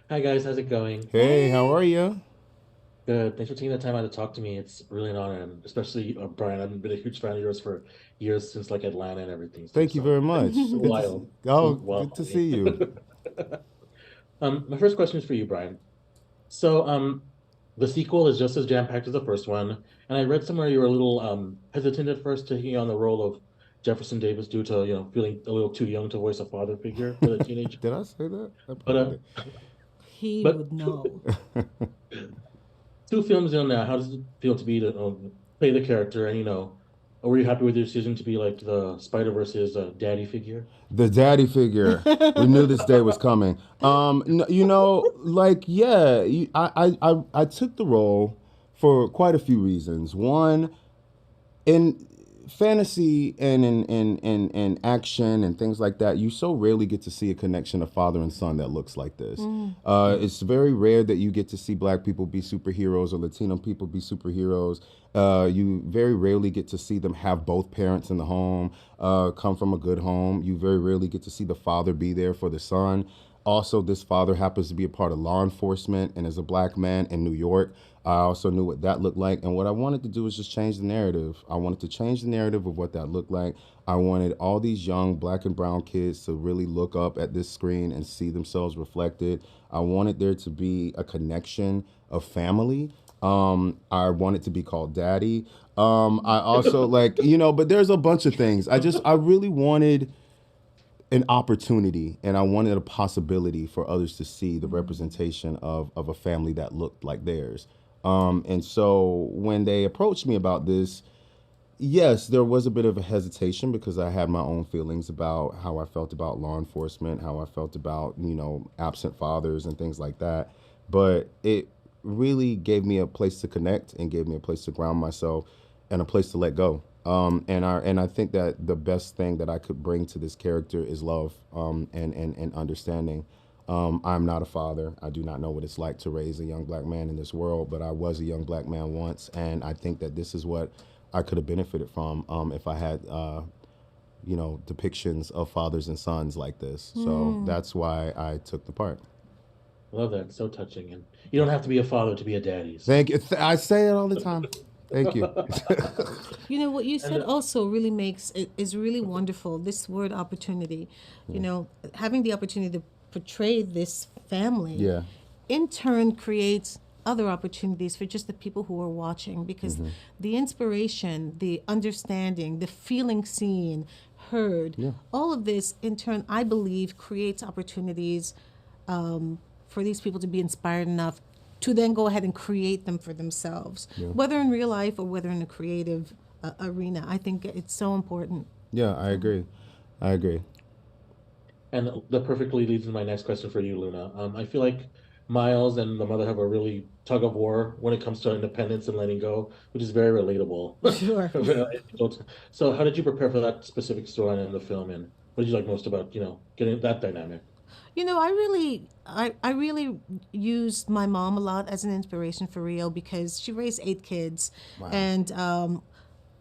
Hi guys, how's it going? Hey, how are Hey, you? Good. Thanks for taking the time out to talk to me. It's really an honor, and especially Brian. I've been a huge fan of yours for years since like Atlanta and everything too. Thank you So very much. it's a Good to see. wild, it's a Oh, wild good to see hobby. you. My first question is for you, Brian. So the sequel is just as jam-packed as the first one, and I read somewhere you were a little hesitant at first to take on the role of Jefferson Davis due to feeling a little too young to voice a father figure with a teenage. Did I say that? I But probably did. he but would know. two films in now, how does it feel to be to play the character? And were you happy with your decision to be like the Spider-Verse's daddy figure? The daddy figure. We knew this day was coming. Yeah, I took the role for quite a few reasons. One, in fantasy and in action and things like that, you so rarely get to see a connection of father and son that looks like this. Mm. Mm. It's very rare that you get to see black people be superheroes or Latino people be superheroes. You very rarely get to see them have both parents in the home, come from a good home. You very rarely get to see the father be there for the son. Also, this father happens to be a part of law enforcement and is a black man in New York. I also knew what that looked like. And what I wanted to do was just change the narrative. I wanted to change the narrative of what that looked like. I wanted all these young black and brown kids to really look up at this screen and see themselves reflected. I wanted there to be a connection of family. I wanted to be called daddy. I also but there's a bunch of things. I really wanted an opportunity and I wanted a possibility for others to see the representation of a family that looked like theirs. And so when they approached me about this, yes, there was a bit of a hesitation because I had my own feelings about how I felt about law enforcement, how I felt about, absent fathers and things like that. But it really gave me a place to connect and gave me a place to ground myself and a place to let go. And I think that the best thing that I could bring to this character is love, and understanding. I'm not a father. I do not know what it's like to raise a young black man in this world, but I was a young black man once, and I think that this is what I could have benefited from if I had, depictions of fathers and sons like this. So Mm. that's why I took the part. Love that. So touching. And you don't have to be a father to be a daddy. Thank So, you. I say it all the time. Thank you. You know what you and said also really makes it is really wonderful. This word opportunity, you know, having the opportunity to portray this family, Yeah. in turn creates other opportunities for just the people who are watching because Mm-hmm. the inspiration, the understanding, the feeling seen, heard, Yeah. all of this in turn, I believe, creates opportunities for these people to be inspired enough to then go ahead and create them for themselves, Yeah. whether in real life or whether in a creative arena. I think it's so important. Yeah. I agree. I agree. and that perfectly leads to my next question for you, Luna. I feel like Miles and the mother have a really tug of war when it comes to independence and letting go, which is very relatable. Sure. So, how did you prepare for that specific storyline in the film, and what did you like most about getting that dynamic? You know, I really used my mom a lot as an inspiration for Rio because she raised 8 kids, Wow. and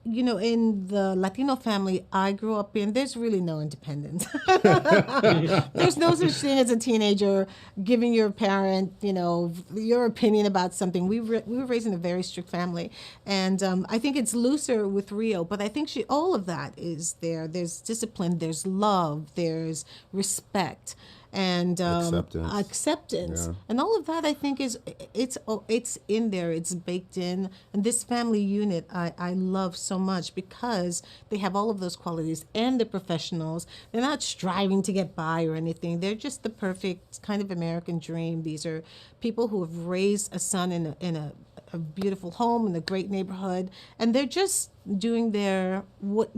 you know, in the Latino family I grew up in, there's really no independence. There's no such thing as a teenager giving your parent, you know, your opinion about something. We were raised in a very strict family, and I think it's looser with Rio, but I think she all of that is there. There's discipline, there's love, there's respect, and Acceptance. acceptance, Yeah. and all of that. I think is it's in there. It's baked in, and this family unit I love so much because they have all of those qualities, and they're professionals. They're not striving to get by or anything. They're just the perfect kind of American dream. These are people who have raised a son in a beautiful home in a great neighborhood, and they're just doing their what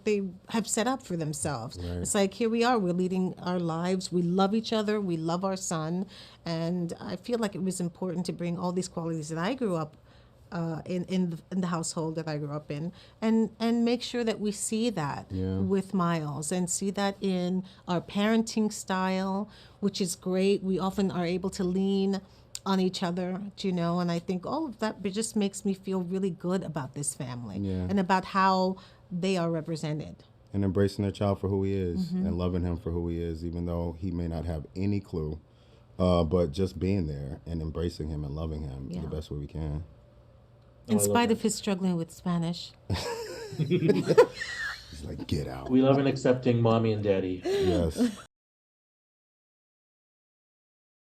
they have set up for themselves. Right. It's like here we are, we're leading our lives, we love each other, we love our son, and I feel like it was important to bring all these qualities that I grew up in the household that I grew up in, and make sure that we see that Yeah. with Miles and see that in our parenting style, which is great. We often are able to lean on each other, you know, and I think all of that just makes me feel really good about this family Yeah. and about how they are represented. And embracing their child for who he is and loving him for who he is, even though he may not have any clue But just being there and embracing him and loving him Yeah. the best way we can. Oh, In I love spite that. of his struggling with Spanish. He's like, get out. We love and accepting mommy and daddy. Yes.